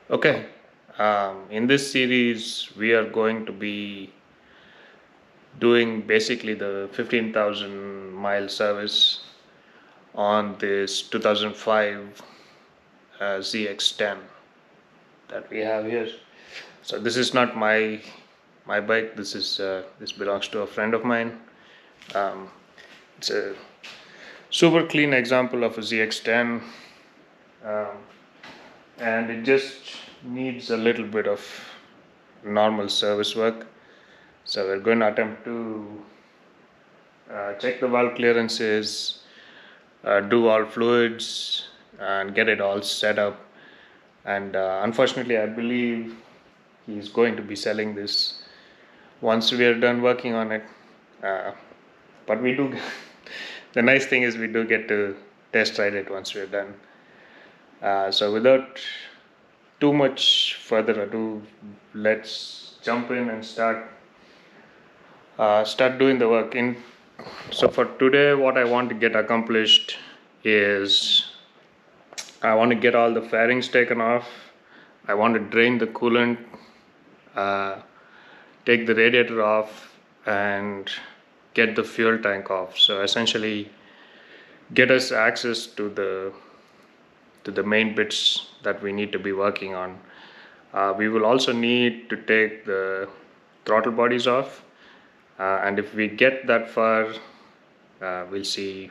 Okay, in this series we are going to be doing basically the 15,000 mile service on this 2005 ZX10 that we have here. So this is not my bike. This belongs to a friend of mine. Um, it's a super clean example of a ZX10, um, and it just needs a little bit of normal service work. So we're going to attempt to check the valve clearances, do all fluids, and get it all set up. And unfortunately, I believe he's going to be selling this once we are done working on it. But we do. The nice thing is we do get to test ride it once we're done. So without too much further ado, let's jump in and start doing the work. So for today, what I want to get accomplished is I want to get all the fairings taken off. I want to drain the coolant, take the radiator off, and get the fuel tank off. So essentially get us access to the main bits that we need to be working on. We will also need to take the throttle bodies off, and if we get that far, we'll see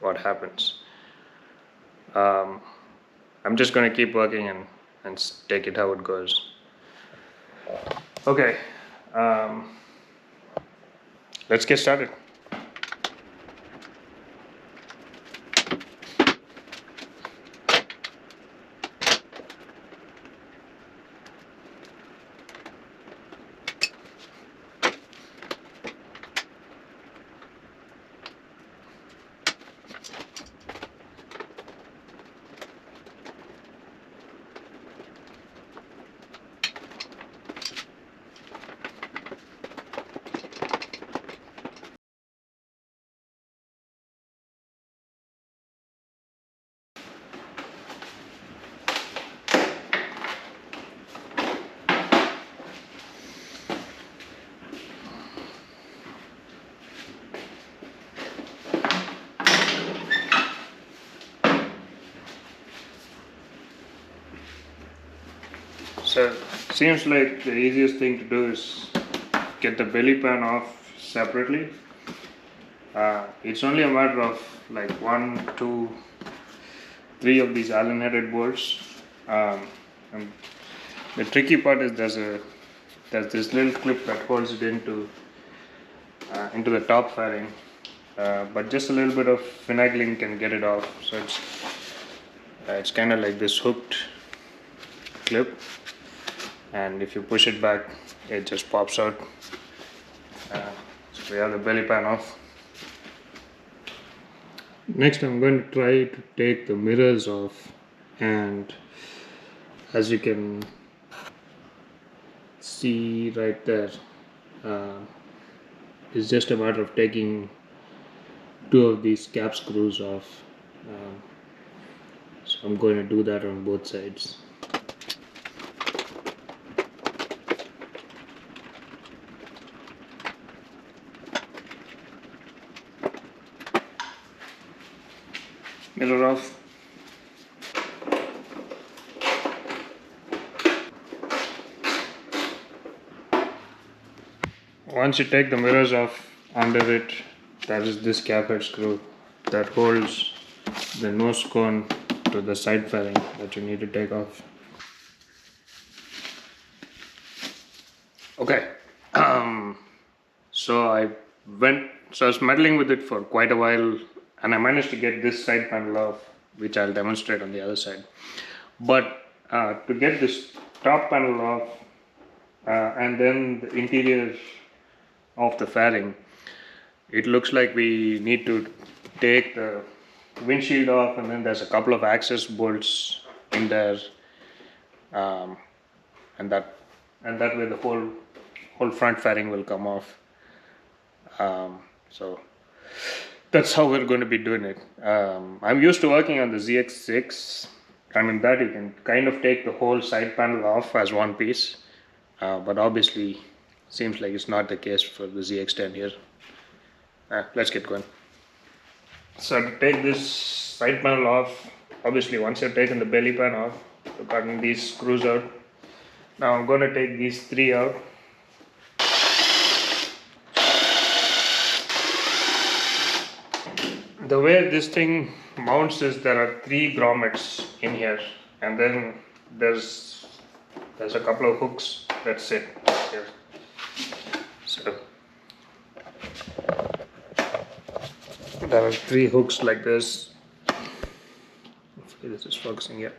what happens. I'm just going to keep working and take it how it goes. Okay, let's get started. So seems like the easiest thing to do is get the belly pan off separately. It's only a matter of like 1, 2, 3 of these Allen headed bolts. And the tricky part is there's this little clip that holds it into the top fairing, but just a little bit of finagling can get it off. So it's kind of like this hooked clip, and if you push it back, it just pops out. So we have the belly pan off. Next, I'm going to try to take the mirrors off, and as you can see right there, it's just a matter of taking 2 of these cap screws off. So I'm going to do that on both sides. Mirror off. Once you take the mirrors off, under it there is this cap head screw that holds the nose cone to the side fairing that you need to take off. Okay, so I was meddling with it for quite a while, and I managed to get this side panel off, which I'll demonstrate on the other side. But to get this top panel off, and then the interior of the fairing, it looks like we need to take the windshield off, and then there's a couple of access bolts in there, and that way the whole front fairing will come off. So that's how we're going to be doing it. I'm used to working on the ZX6, I mean that you can kind of take the whole side panel off as one piece, but obviously seems like it's not the case for the ZX10 here. Let's get going. So to take this side panel off, obviously once you've taken the belly pan off, you're cutting these screws out. Now I'm going to take these three out. The way this thing mounts is there are three grommets in here, and then there's a couple of hooks that sit here. So there are three hooks like this. Hopefully this is focusing. Yeah,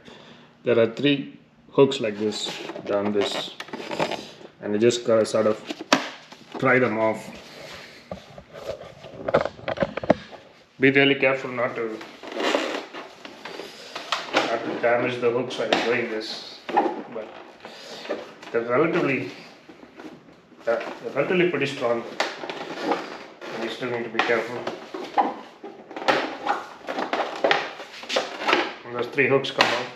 there are three hooks like this down this, and you just gotta sort of pry them off. Be really careful not to damage the hooks while doing this, but they're relatively pretty strong, and you still need to be careful. And those three hooks come out,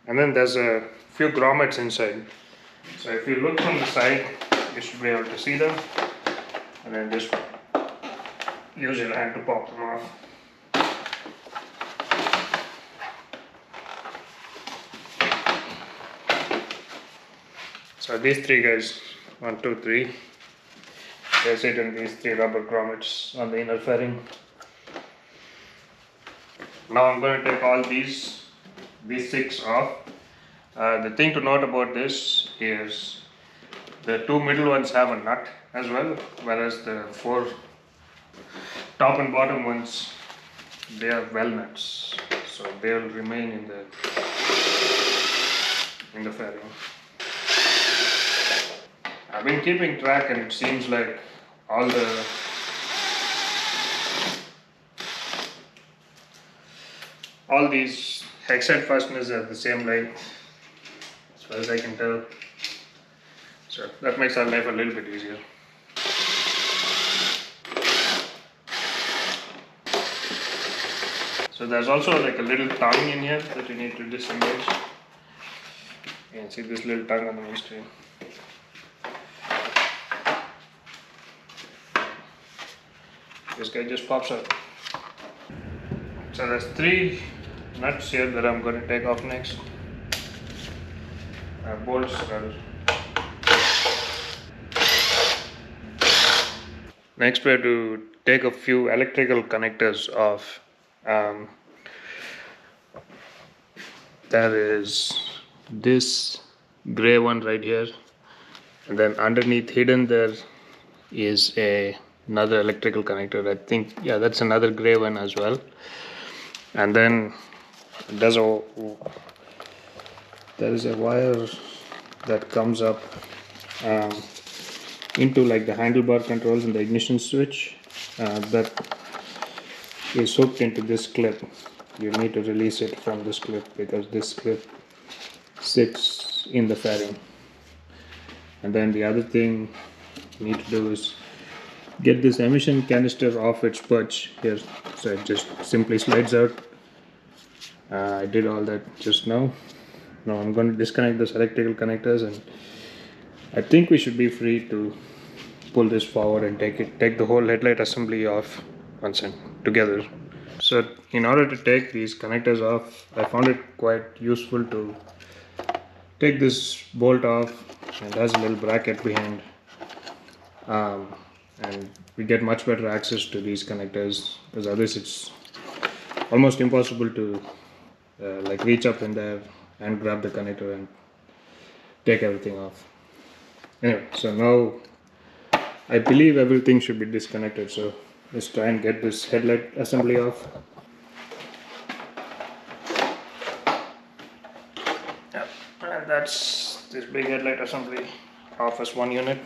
and then there's a few grommets inside. So if you look from the side, you should be able to see them, and then just use your hand to pop them off. So these three guys, 1, 2, 3, they sit in these three rubber grommets on the inner fairing. Now I'm going to take all these 6 off. The thing to note about this is the 2 middle ones have a nut as well, whereas the 4 top and bottom ones, they are well nuts, so they will remain in the fairing. I've been keeping track, and it seems like all these hex head fasteners are the same length as far as I can tell, so that makes our life a little bit easier. So there's also like a little tongue in here that you need to disengage. You can see this little tongue on the main screen. This guy just pops out. So there's 3 nuts here that I'm going to take off next. Bolts rather. Next we have to take a few electrical connectors off. There is this gray one right here, and then underneath hidden there is another electrical connector. I think, yeah, that's another gray one as well. And then there is a wire that comes up into like the handlebar controls and the ignition switch that is hooked into this clip. You need to release it from this clip because this clip sits in the fairing. And then the other thing you need to do is get this emission canister off its perch here, so it just simply slides out. I did all that just now. Now I'm going to disconnect those electrical connectors, and I think we should be free to pull this forward and take the whole headlight assembly off once and together. So in order to take these connectors off, I found it quite useful to take this bolt off, and there's a little bracket behind, and we get much better access to these connectors, because otherwise it's almost impossible to like reach up in there and grab the connector and take everything off. Anyway, so now I believe everything should be disconnected, so let's try and get this headlight assembly off. Yeah, and that's this big headlight assembly off as one unit.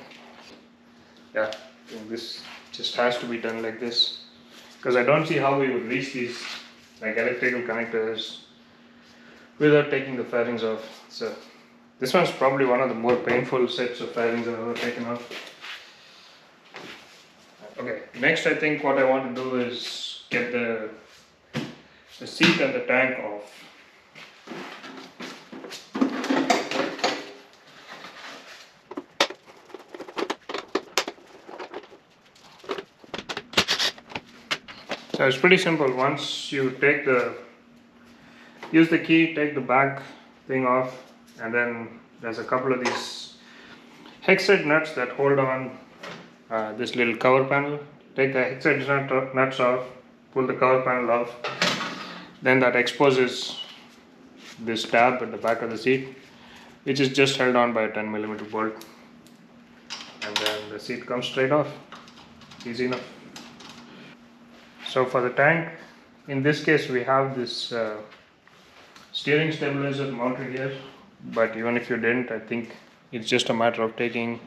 Yeah, I think this just has to be done like this, because I don't see how we would reach these like electrical connectors without taking the fairings off. So this one's probably one of the more painful sets of fairings I've ever taken off. Okay, next I think what I want to do is get the seat and the tank off. it's pretty simple. Once you use the key, take the back thing off, and then there's a couple of these hex head nuts that hold on this little cover panel. Take the hex head nuts off, pull the cover panel off, then that exposes this tab at the back of the seat, which is just held on by a 10mm bolt, and then the seat comes straight off. Easy enough. So for the tank, in this case we have this steering stabilizer mounted here, but even if you didn't, I think it's just a matter of taking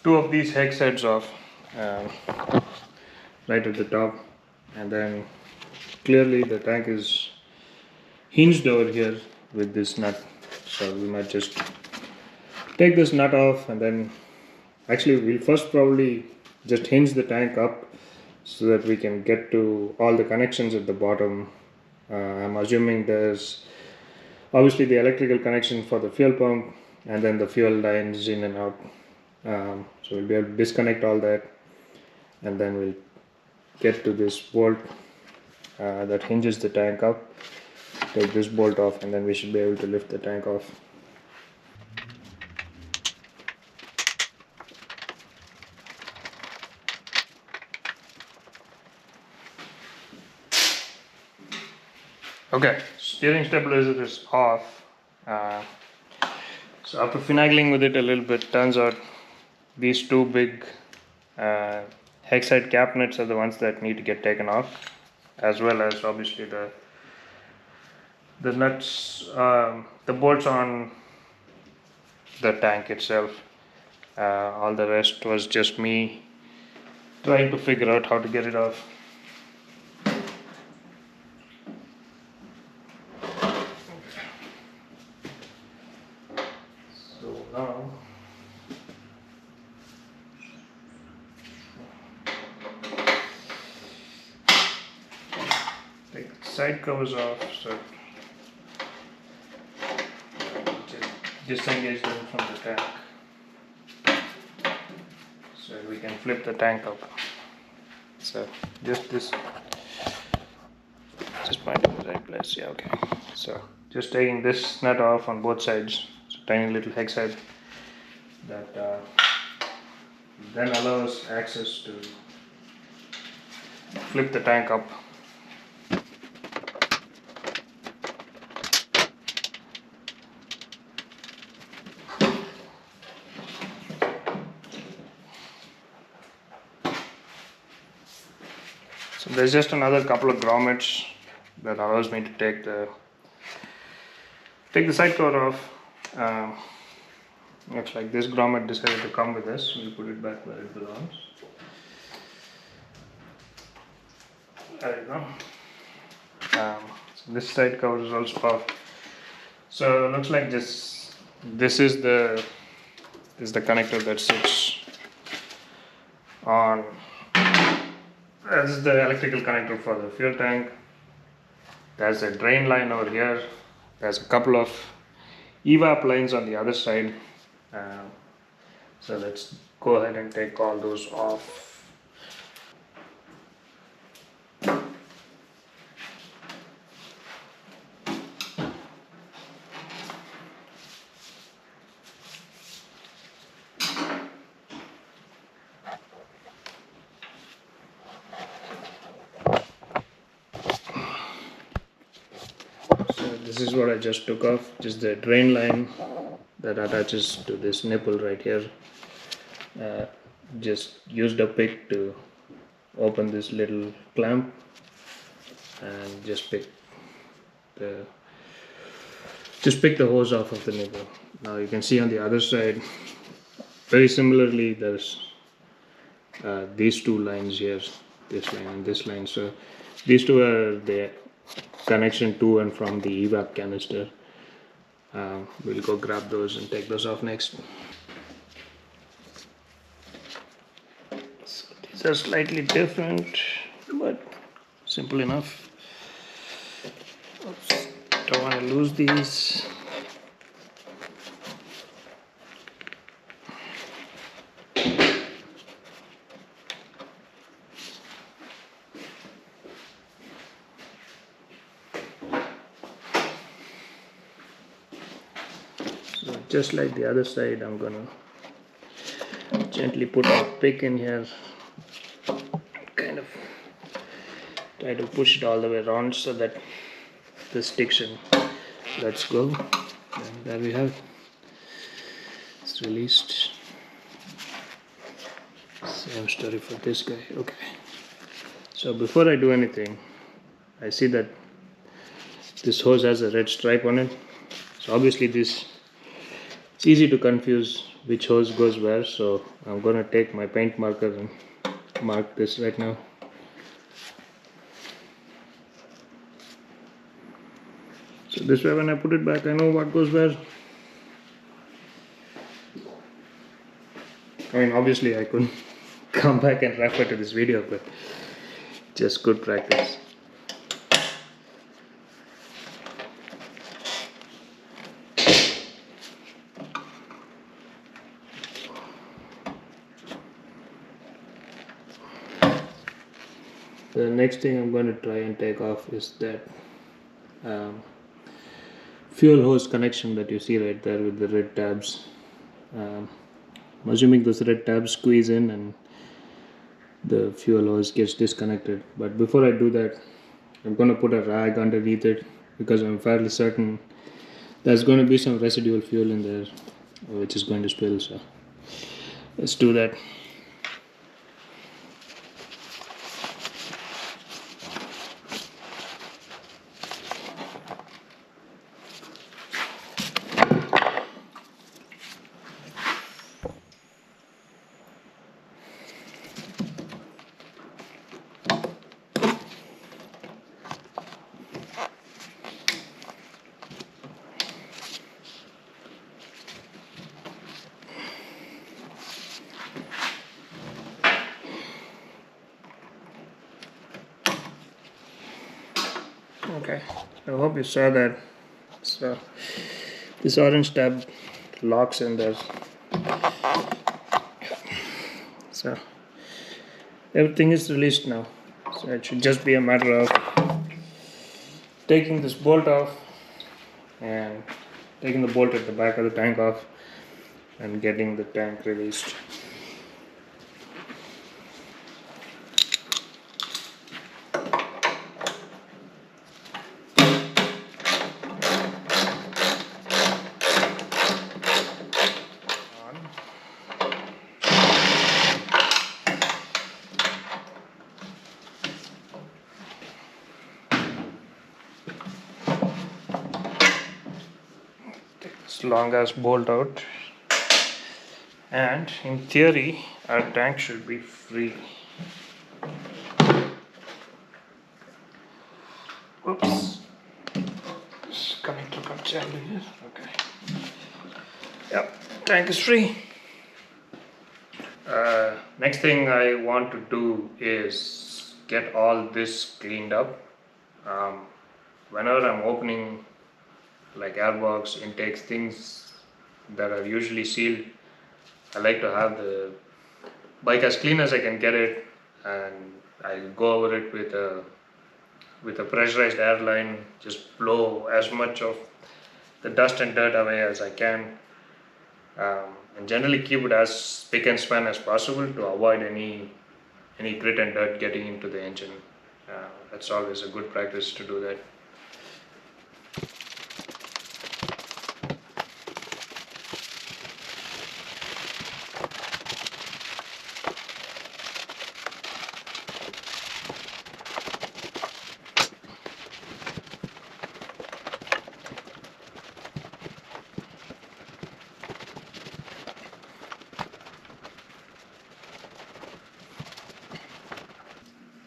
two of these hex heads off right at the top, and then clearly the tank is hinged over here with this nut, so we might just take this nut off, and then actually we'll first probably just hinge the tank up so that we can get to all the connections at the bottom. I'm assuming there's obviously the electrical connection for the fuel pump, and then the fuel lines in and out. So we'll be able to disconnect all that, and then we'll get to this bolt that hinges the tank up. Take this bolt off, and then we should be able to lift the tank off. Okay, steering stabilizer is off. So after finagling with it a little bit, turns out these two big hex head cap nuts are the ones that need to get taken off, as well as obviously the nuts, the bolts on the tank itself. All the rest was just me trying to figure out how to get it off. So now take the side covers off, so disengage them from the tank, so we can flip the tank up. So just find in the right place. Yeah, okay. So just taking this nut off on both sides. It's a tiny little hex head that then allows access to flip the tank up. So there's just another couple of grommets that allows me to take the side cover off. Looks like this grommet decided to come with us. We'll put it back where it belongs. There you go. So this side cover is also off. So it looks like this is the connector that sits on. This is the electrical connector for the fuel tank. There's a drain line over here. There's a couple of evap lines on the other side. So let's go ahead and take all those off. This is what I just took off, just the drain line that attaches to this nipple right here. Just used a pick to open this little clamp and just pick the hose off of the nipple. Now you can see on the other side, very similarly, there's these two lines here, this line and this line. So these two are the connection to and from the evap canister. We'll go grab those and take those off next. So these are slightly different, but simple enough. Oops, don't want to lose these. just like the other side, I'm gonna gently put a pick in here, kind of try to push it all the way around so that this sticks in. Let's go. And there we have it. It's released. Same story for this guy. Okay. So before I do anything, I see that this hose has a red stripe on it. So obviously it's easy to confuse which hose goes where. So I'm gonna take my paint marker and mark this right now. So this way when I put it back, I know what goes where. I mean, obviously I couldn't come back and refer to this video, but just good practice. The next thing I'm going to try and take off is that fuel hose connection that you see right there with the red tabs. I'm assuming those red tabs squeeze in and the fuel hose gets disconnected. But before I do that, I'm going to put a rag underneath it because I'm fairly certain there's going to be some residual fuel in there which is going to spill. So let's do that. Okay, I hope you saw that. So this orange tab locks in there. So everything is released now. So it should just be a matter of taking this bolt off and taking the bolt at the back of the tank off and getting the tank released. Long as bolt out, and in theory our tank should be free. Oops, this connector got jammed in here. Okay, yep, tank is free. Next thing I want to do is get all this cleaned up. Whenever I'm opening like airbox, intakes, things that are usually sealed, I like to have the bike as clean as I can get it, and I'll go over it with a pressurized airline, just blow as much of the dust and dirt away as I can, and generally keep it as spick and span as possible to avoid any grit and dirt getting into the engine. That's always a good practice to do that.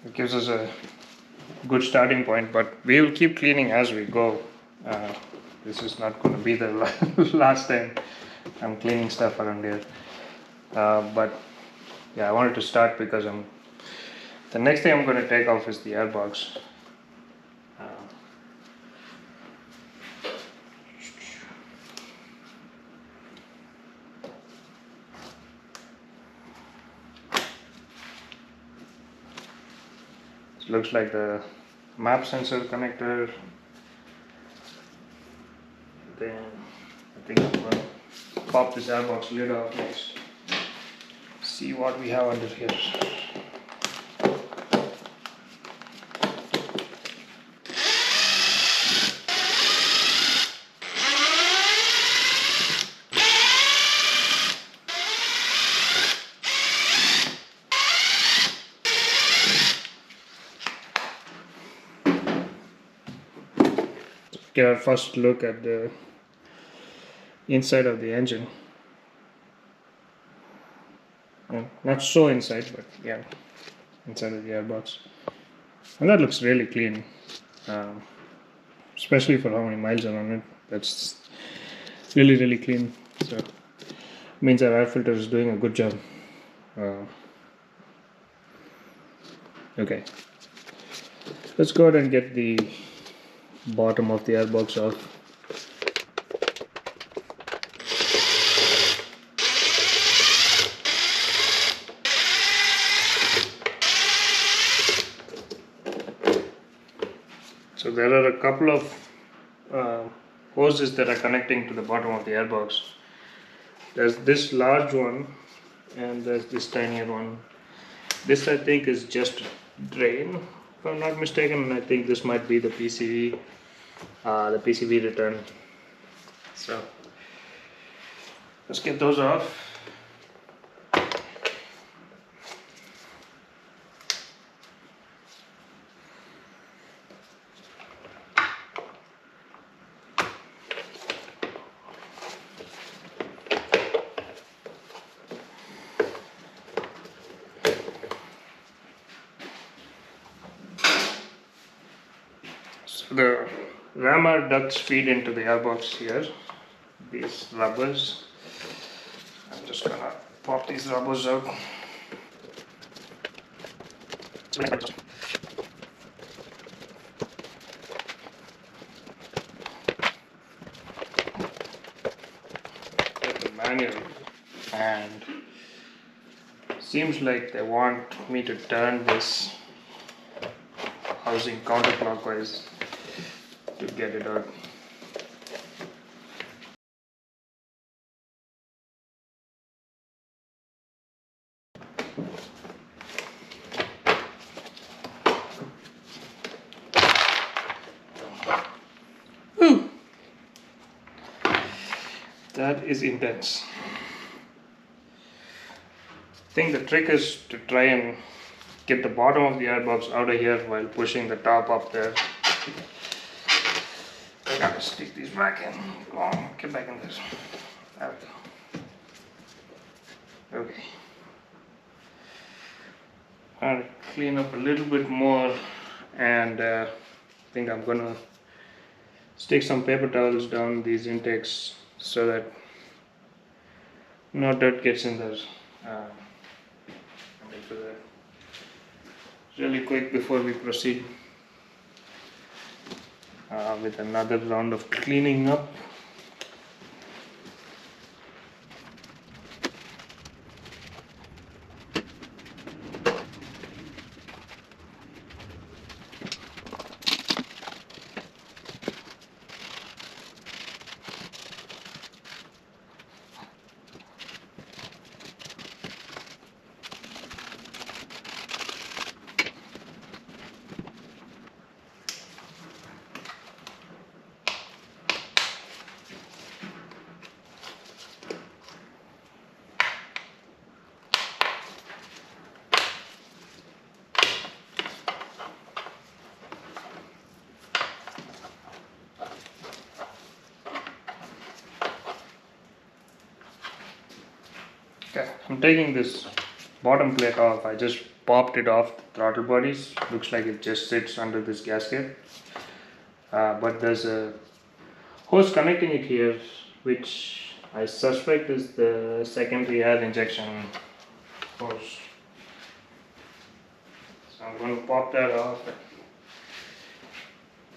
It gives us a good starting point, but we will keep cleaning as we go. This is not going to be the last time I'm cleaning stuff around here. But yeah, I wanted to start because the next thing I'm going to take off is the airbox. Looks like the map sensor connector. Then I think I'm going to pop this airbox lid off next. See what we have under here. Get our first look at the inside of the engine. Not so inside, but yeah, inside of the airbox. And that looks really clean, especially for how many miles are on it. That's really clean. So it means our air filter is doing a good job. Okay, let's go ahead and get the bottom of the airbox off. So there are a couple of hoses that are connecting to the bottom of the airbox. There's this large one and there's this tinier one. This I think is just drain, if I'm not mistaken. I think this might be the PCV return. So let's get those off. So the rammer ducts feed into the airbox here, these rubbers. I'm just gonna pop these rubbers out. Get the manual, and seems like they want me to turn this housing counterclockwise to get it out. Ooh. That is intense. I think the trick is to try and get the bottom of the airbox out of here while pushing the top up there. Gotta stick these back in. Come on, get back in there. There we go. Okay. I'll clean up a little bit more, and I think I'm gonna stick some paper towels down these intakes so that no dirt gets in there. I'll do that really quick before we proceed with another round of cleaning up. Okay, I'm taking this bottom plate off. I just popped it off the throttle bodies. Looks like it just sits under this gasket. But there's a hose connecting it here, which I suspect is the secondary air injection hose. So I'm going to pop that off.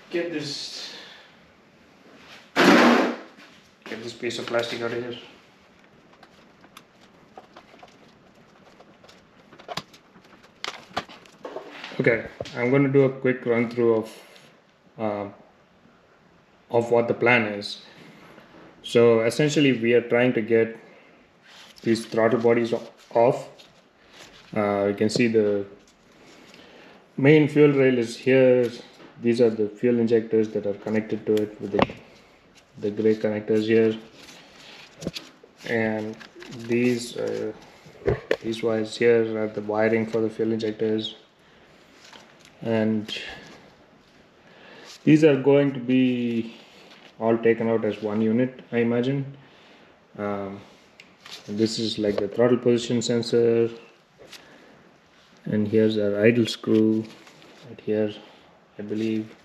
Get this piece of plastic out of here. Okay, I'm going to do a quick run through of what the plan is. So essentially we are trying to get these throttle bodies off. You can see the main fuel rail is here. These are the fuel injectors that are connected to it with the gray connectors here, and these wires here are the wiring for the fuel injectors, and these are going to be all taken out as one unit, I imagine. This is like the throttle position sensor, and here's our idle screw right here, I believe.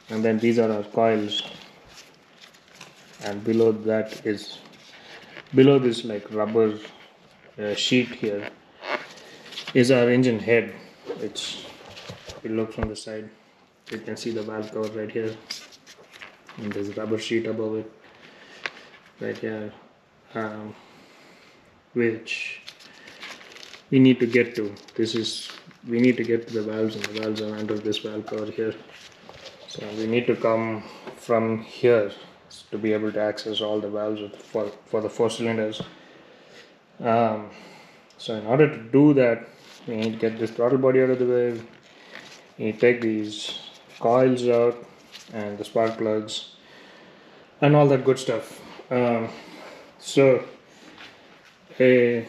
And then these are our coils, and below this like rubber sheet here is our engine head, which if you look from the side you can see the valve cover right here, and there's a rubber sheet above it right here, which we need to get to. We need to get to the valves, and the valves are under this valve cover here. So we need to come from here to be able to access all the valves for the 4 cylinders. So in order to do that, we need to get this throttle body out of the way. We need to take these coils out and the spark plugs and all that good stuff. So a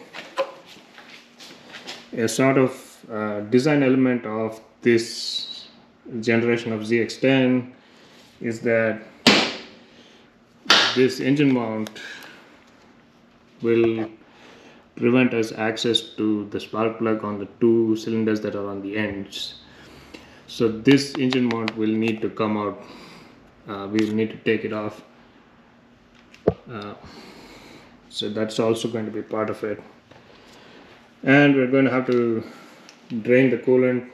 sort of design element of this generation of ZX10 is that this engine mount will prevent us access to the spark plug on the 2 cylinders that are on the ends. So this engine mount will need to come out. We will need to take it off. So that's also going to be part of it. And we're going to have to drain the coolant,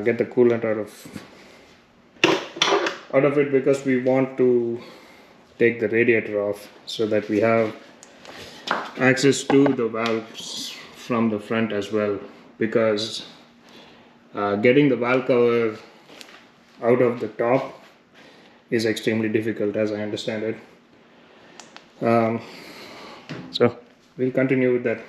get the coolant out of it, because we want to take the radiator off so that we have access to the valves from the front as well, because getting the valve cover out of the top is extremely difficult, as I understand it. So we'll continue with that.